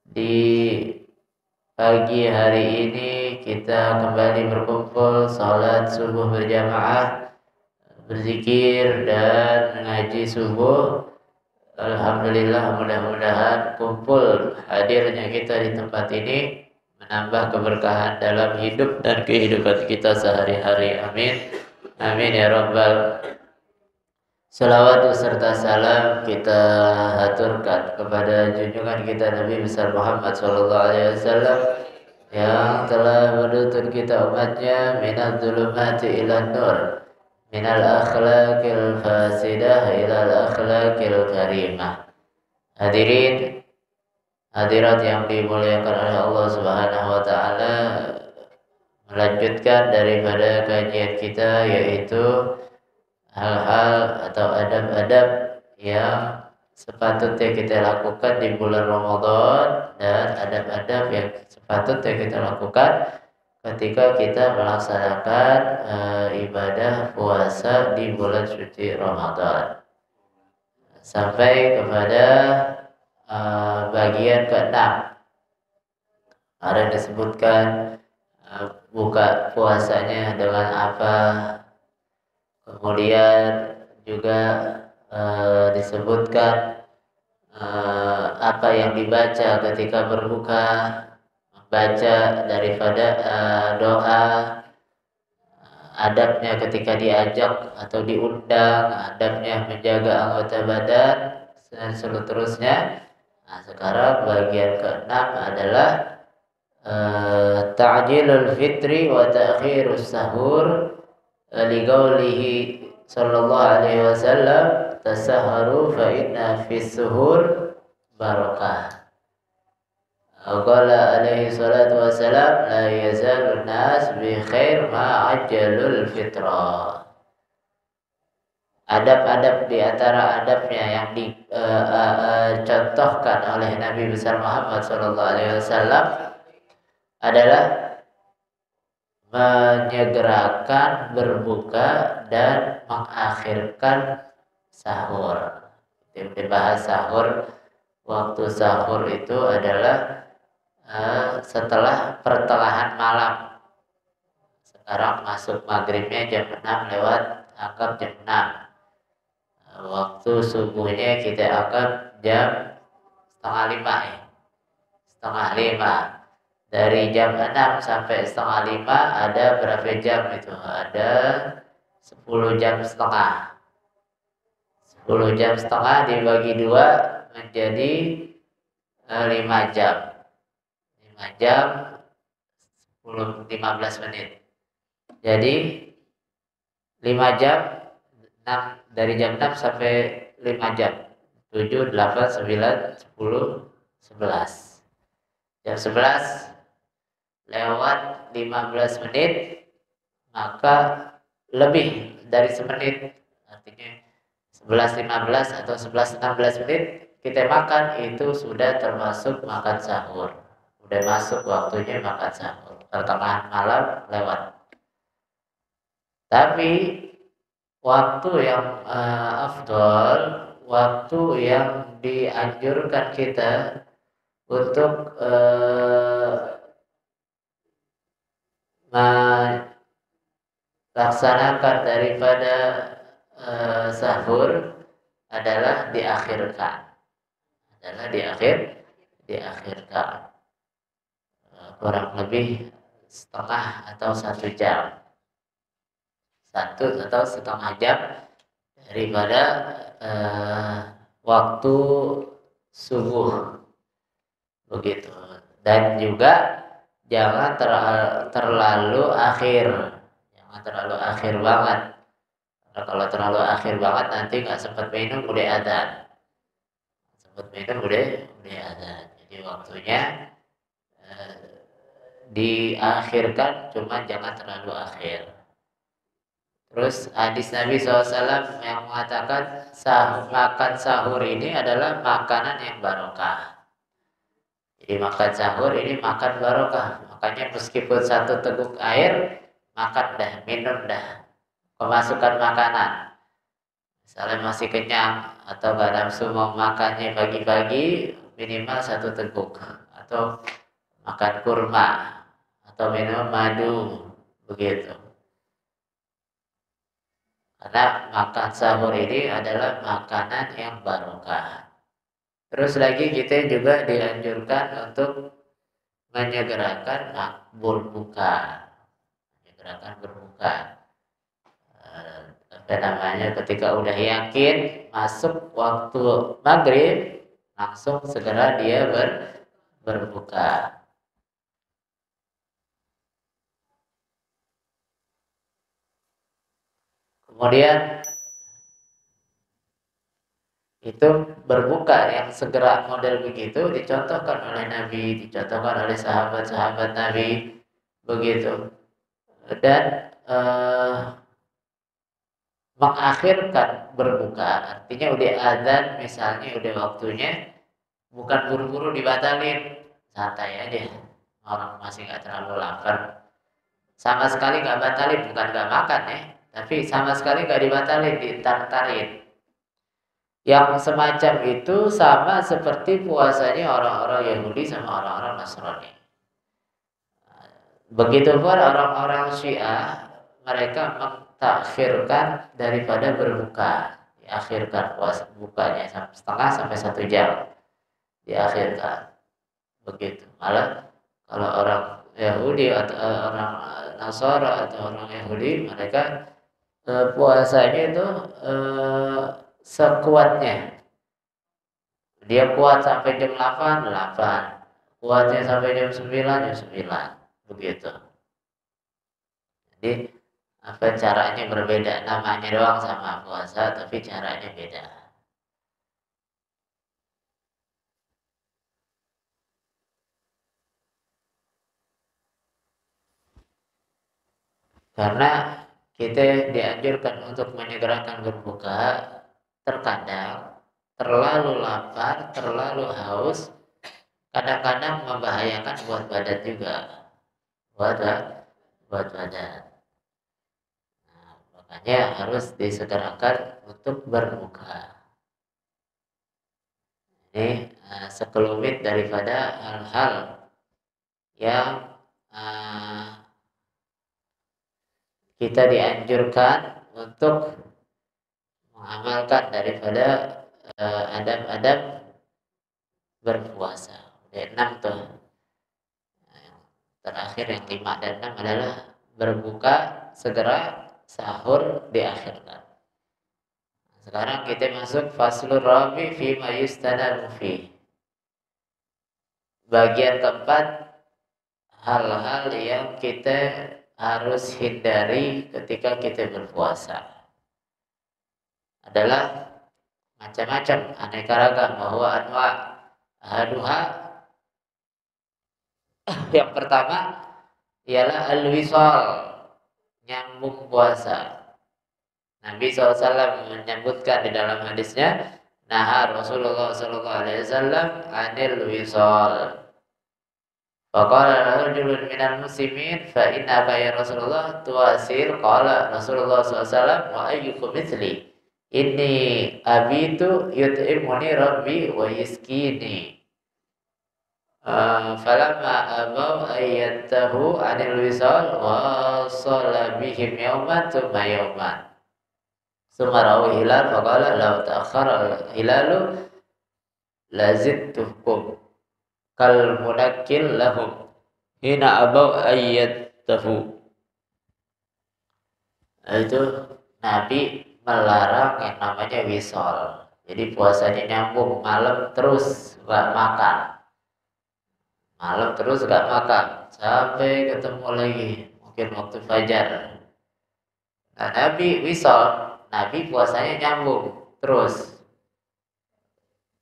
Di pagi hari ini kita kembali berkumpul, salat subuh berjamaah, berzikir dan mengaji subuh. Alhamdulillah, mudah-mudahan kumpul hadirnya kita di tempat ini menambah keberkahan dalam hidup dan kehidupan kita sehari-hari. Amin. Amin ya rabbal. Salawat serta salam kita haturkan kepada junjungan kita Nabi besar Muhammad SAW yang telah menuntun kita umatnya minal zulumati ilan nur, minal akhlaqil fasidah ilal akhlaqil karimah. Hadirin hadirat yang dimuliakan oleh Allah Subhanahu wa taala, melanjutkan daripada kajian kita yaitu hal-hal atau adab-adab yang sepatutnya kita lakukan di bulan Ramadan dan adab-adab yang sepatutnya kita lakukan ketika kita melaksanakan ibadah puasa di bulan suci Ramadan. Sampai kepada bagian ke-6. Ada disebutkan buka puasanya dengan apa. Kemudian juga disebutkan apa yang dibaca ketika berbuka, membaca daripada doa, adabnya ketika diajak atau diundang, adabnya menjaga anggota badan, dan seterusnya. Nah, sekarang bagian ke-6 adalah ta'jilul fitri wa ta'khirus sahur. Liqaulihi sallallahu alaihi wasallam tasahharu fa inna fis suhur barakah. Qala alaihi salatu wasalam la yazalun nas bi khair ma ajjalul fitra. Adab-adab di antara adabnya yang dicontohkan oleh Nabi besar Muhammad sallallahu alaihi wasallam adalah menyegerakan berbuka dan mengakhirkan sahur. Dibahas sahur, waktu sahur itu adalah setelah pertengahan malam. Sekarang masuk maghribnya jam 6 lewat, anggap jam 6. Waktu subuhnya kita anggap jam setengah 5 ya. Setengah 5. Dari jam 6 sampai setengah 5 ada berapa jam itu? Ada 10 jam setengah. 10 jam setengah dibagi 2 menjadi 5 jam. 5 jam 15 menit. Jadi 5 jam 6, dari jam 6 sampai 5 jam. 7, 8, 9, 10, 11. Jam 11 lewat 15 menit, maka lebih dari semenit, artinya 11.15 atau 11.16 menit kita makan, itu sudah termasuk makan sahur. Sudah masuk waktunya makan sahur. Pertengahan malam lewat. Tapi waktu yang afdol, waktu yang dianjurkan kita untuk melaksanakan daripada sahur adalah diakhirkan. Diakhirkan. Kurang lebih setengah atau 1 jam. 1 atau setengah jam daripada waktu subuh. Begitu. Dan juga jangan terlalu akhir. Jangan terlalu akhir banget. Karena kalau terlalu akhir banget nanti nggak sempat minum udah adzan. Sempat minum udah adzan. Jadi waktunya diakhirkan, cuma jangan terlalu akhir. Terus hadis Nabi SAW yang mengatakan makan sahur ini adalah makanan yang barokah. Jadi makan sahur ini makan barokah. Makanya meskipun 1 teguk air, makan dah, minum dah. Pemasukan makanan. Misalnya masih kenyang atau gak nafsu mau makannya pagi-pagi, minimal 1 teguk, atau makan kurma, atau minum madu, begitu. Karena makan sahur ini adalah makanan yang barokah. Terus lagi kita juga dianjurkan untuk menyegerakan berbuka. Menyegerakan berbuka. Apa namanya, ketika udah yakin masuk waktu maghrib, langsung segera dia berbuka. Kemudian itu berbuka yang segera model begitu dicontohkan oleh Nabi, dicontohkan oleh sahabat-sahabat Nabi, begitu. Dan mengakhirkan berbuka, artinya udah azan misalnya, udah waktunya, bukan buru-buru dibatalin, santai aja, orang masih nggak terlalu lapar, sama sekali nggak batalin, bukan nggak makan ya, tapi sama sekali nggak dibatalin, ditar-tarin. Yang semacam itu sama seperti puasanya orang-orang Yahudi sama orang-orang Nasrani. Begitu pun orang-orang Syiah, mereka mentakhirkan daripada berbuka, diakhirkan puasa bukanya setengah sampai 1 jam, diakhirkan, begitu. Malah kalau orang Yahudi atau orang Nasara atau orang Yahudi, mereka puasanya itu sekuatnya. Dia kuat sampai jam 8, 8. Kuatnya sampai jam 9, jam 9. Begitu. Jadi apa caranya berbeda, namanya doang sama puasa tapi caranya beda. Karena kita dianjurkan untuk menyegerakan berbuka, terkadang terlalu lapar, terlalu haus, kadang-kadang membahayakan buat badan juga, buat badan. Nah, makanya harus disegerakan untuk berbuka. Ini sekelumit daripada hal-hal yang kita dianjurkan untuk mengamalkan daripada adab-adab berpuasa. Ada 6 tuh. Yang terakhir yang 5 dan 6 adalah berbuka segera, sahur diakhirkan. Sekarang kita masuk faslur rabi fi ma yustanabu fi. Bagian keempat, hal-hal yang kita harus hindari ketika kita berpuasa adalah macam-macam, aneka ragam, bahwa anwa ahaduha. Yang pertama ialah al-wisal, nyambung puasa. Nabi SAW menyebutkan di dalam hadisnya, nah Rasulullah SAW anil wisal. Faqala rajulun minal muslimin fa innaka ya Rasulullah tuwasil. Qala Rasulullah SAW wa ayyukum mithli inni abitu yut'imuni rabbi wa yiskini. Falamma abaw ayyantahu anil wisal wa salla bihim yawman thumma yawman. Sumarawi hilal faqala law ta'akhkhara hilalu lazidtukum kal mudakkil lahum hina abaw ayyantahu. Itu Nabi melarang yang namanya wisal. Jadi puasanya nyambung, malam terus gak makan. Malam terus gak makan sampai ketemu lagi, mungkin waktu fajar. Nah, Nabi wisal, Nabi puasanya nyambung terus.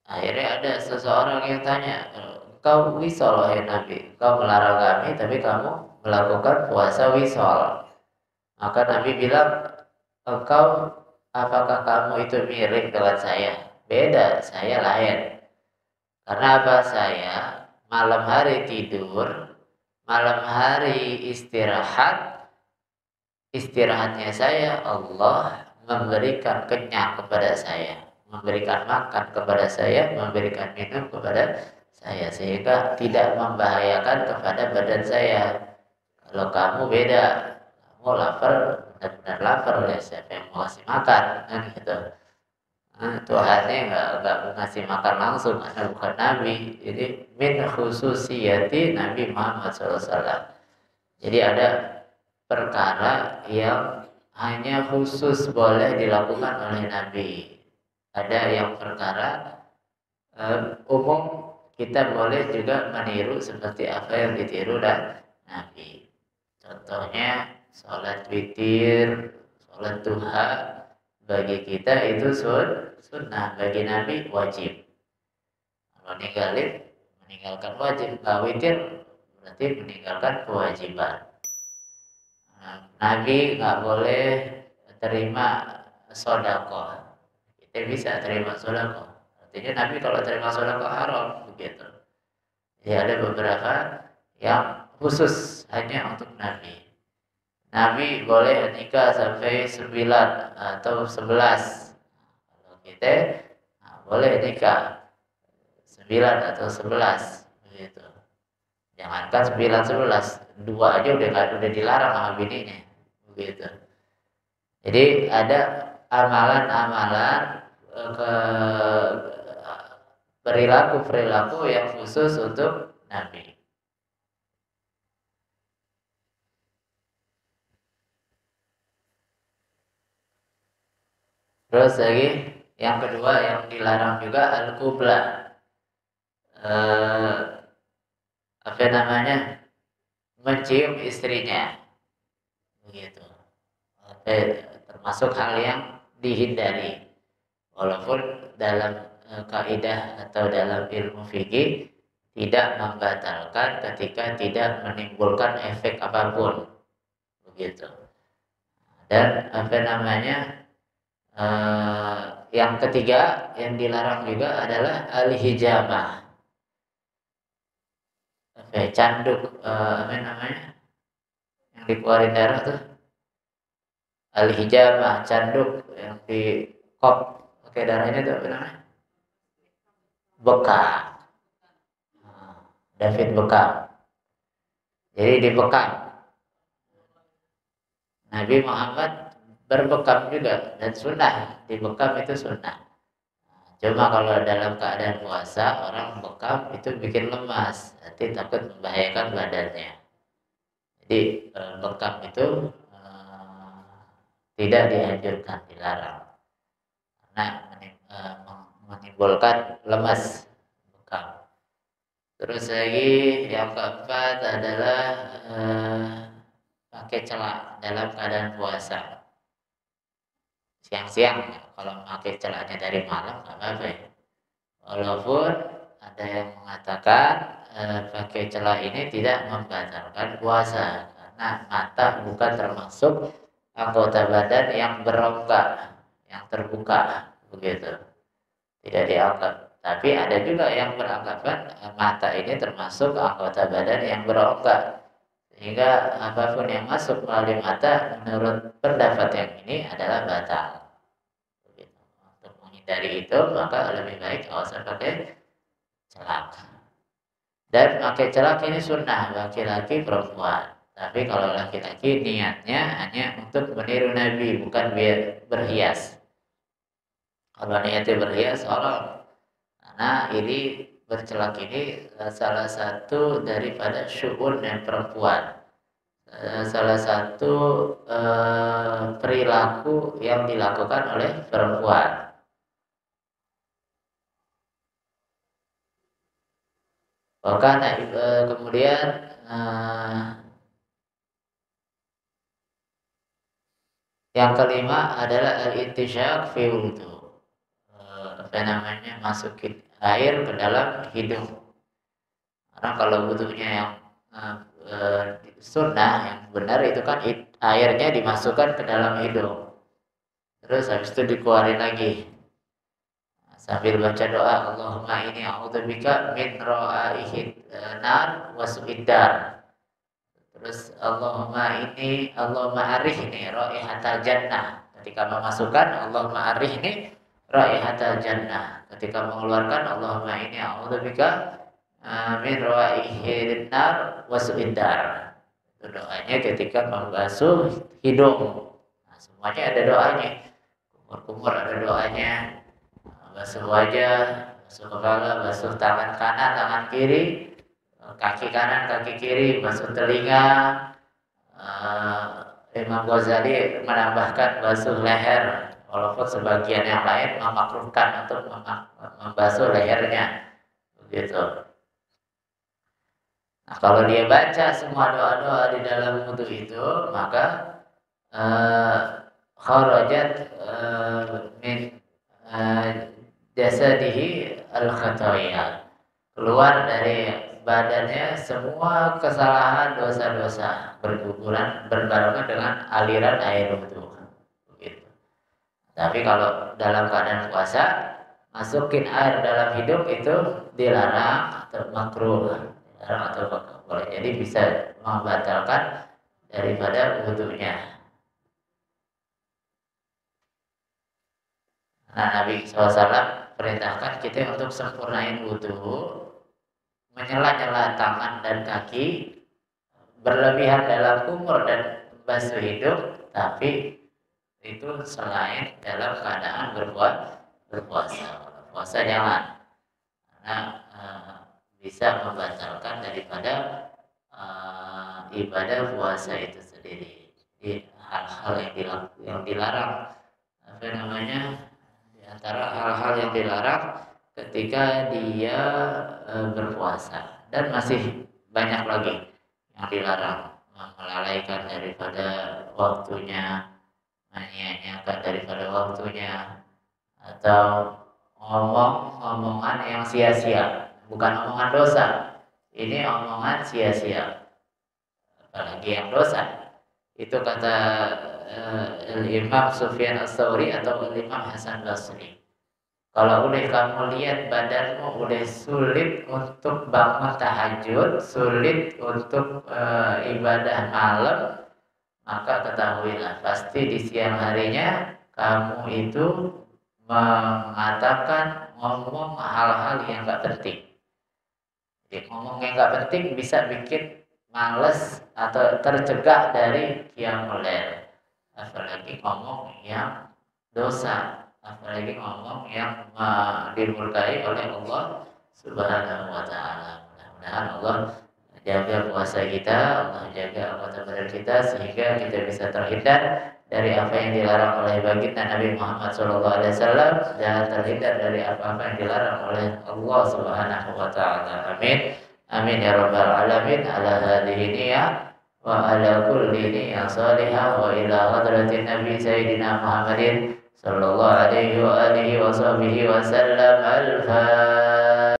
Akhirnya ada seseorang yang tanya, engkau wisal wahai Nabi, engkau melarang kami tapi kamu melakukan puasa wisal. Maka Nabi bilang, apakah kamu itu mirip dengan saya? Beda, saya lain. Karena apa? Saya malam hari tidur, malam hari istirahat. Istirahatnya saya, Allah memberikan kenyang kepada saya, memberikan makan kepada saya, memberikan minum kepada saya, sehingga tidak membahayakan kepada badan saya. Kalau kamu beda, kamu lapar, benar-benar lapar, ya siapa yang mau kasih makan, kan gitu. Tuhannya nggak ngasih makan langsung karena bukan nabi. Jadi min khususiyati Nabi Muhammad SAW. Jadi ada perkara yang hanya khusus boleh dilakukan oleh nabi. Ada yang perkara umum kita boleh juga meniru seperti apa yang ditiru dan nabi. Contohnya sholat witir, sholat duha, bagi kita itu sunnah, bagi Nabi wajib. Kalau meninggalkan wajib. Kalau witir berarti meninggalkan kewajiban. Nabi nggak boleh terima sodako. Kita bisa terima sodako. Artinya Nabi kalau terima sodako haram begitu. Jadi ada beberapa yang khusus hanya untuk Nabi. Nabi boleh nikah sampai 9 atau 11. Kalau kita boleh nikah 9 atau 11 begitu. Jangankan 9 11, 2 aja udah dilarang sama bininya begitu. Jadi ada amalan-amalan perilaku-perilaku yang khusus untuk Nabi. Terus lagi yang kedua yang dilarang juga al-qubla. Apa namanya? Mencium istrinya. Begitu. Termasuk hal yang dihindari. Walaupun dalam kaidah atau dalam ilmu fikih tidak membatalkan ketika tidak menimbulkan efek apapun. Begitu. Dan apa namanya? Yang ketiga yang dilarang juga adalah al-hijamah. Canduk, apa namanya? Yang dikeluarin darah tuh. Al-hijamah, canduk yang di kop pakai darahnya tuh apa namanya? Bekam. David Bekam. Jadi dibekam. Nabi Muhammad berbekam juga dan sunnah, dibekam itu sunnah. Cuma kalau dalam keadaan puasa orang bekam itu bikin lemas, nanti takut membahayakan badannya. Jadi bekam itu tidak dianjurkan, dilarang karena menimbulkan lemas bekam. Terus lagi yang keempat adalah pakai celak dalam keadaan puasa. Siang-siang, kalau pakai celaknya dari malam nggak apa-apa ya. Walaupun ada yang mengatakan pakai celak ini tidak membatalkan puasa karena mata bukan termasuk anggota badan yang berongga, yang terbuka begitu, tidak dianggap. Tapi ada juga yang beranggapan mata ini termasuk anggota badan yang berongga, sehingga apapun yang masuk melalui mata menurut pendapat yang ini adalah batal. Begitu. Untuk menghindari itu maka lebih baik nggak usah pakai celak. Dan pakai celak ini sunnah laki-laki perempuan. Tapi kalau laki-laki niatnya hanya untuk meniru Nabi, bukan biar berhias. Kalau niatnya berhias orang, karena ini bercelak ini salah satu daripada syu'un yang perempuan. Salah satu perilaku yang dilakukan oleh perempuan. Bahkan kemudian yang kelima adalah al-intishaq fi wudhu. Apa namanya? Masukin air ke dalam hidung. Karena kalau wudhunya yang sunnah yang benar itu kan airnya dimasukkan ke dalam hidung. Terus habis itu dikeluarin lagi. Sambil baca doa, Allahumma inni a'udzubika min ra'ihid nar wa su'iddar. Terus Allahumma arihni raihatal jannah. Ketika memasukkan Allahumma arihni raihatal jannah. Ketika mengeluarkan Allahumma inni a'udzubika min raihin nar wa su'idar. Itu doanya ketika membasuh hidung. Nah, semuanya ada doanya. Kumur-kumur ada doanya. Basuh wajah, basuh kepala, basuh tangan kanan, tangan kiri, kaki kanan, kaki kiri, basuh telinga. Imam Ghazali menambahkan basuh leher, walaupun sebagian yang lain memakruhkan untuk membasuh lehernya, begitu. Nah, kalau dia baca semua doa-doa di dalam wudhu itu, maka kharajat min jasadihi al-khataya, keluar dari badannya semua kesalahan dosa-dosa berguguran berbarengan dengan aliran air wudhu. Begitu. Tapi kalau dalam keadaan puasa, masukin air dalam hidung itu dilarang atau makruh, dilarang atau boleh. Jadi bisa membatalkan daripada wudhunya. Nah, Nabi SAW perintahkan kita untuk sempurnain wudhu, menyela-nyela tangan dan kaki, berlebihan dalam kumur dan basuh hidung, tapi itu selain dalam keadaan berpuasa. Puasa jangan, karena bisa membatalkan daripada ibadah puasa itu sendiri. Jadi hal-hal yang dilarang, apa namanya, di antara hal-hal yang dilarang ketika dia berpuasa, dan masih banyak lagi yang dilarang, melalaikan daripada waktunya, menyia-nyiakan daripada waktunya, atau omongan yang sia-sia. Bukan omongan dosa, ini omongan sia-sia, apalagi yang dosa. Itu kata Imam Sufyan Ats-Tsauri atau Imam Hasan Basri. Kalau udah kamu lihat badanmu udah sulit untuk bangun tahajud, sulit untuk ibadah malam, maka ketahuilah pasti di siang harinya kamu itu mengatakan ngomong hal-hal yang gak penting. Jadi ngomong yang gak penting bisa bikin males atau tercegah dari qiyamul lail. Apalagi ngomong yang dosa, apalagi ngomong yang dimurkai oleh Allah Subhanahu wa taala. Mudah-mudahan Allah jaga puasa kita, Allah jaga anggota badan kita sehingga kita bisa terhindar dari apa yang dilarang oleh baginda Nabi Muhammad SAW dan terhindar dari apa-apa yang dilarang oleh Allah Subhanahu wa taala. Amin. Amin ya rabbal alamin. Ala hadhihi niyah wa ala kulli niyyah salihah wa ila hadratin Nabi Sayyidina Muhammadin sallallahu alaihi wa alihi wa sahbihi wa sallam. Al-Fatihah.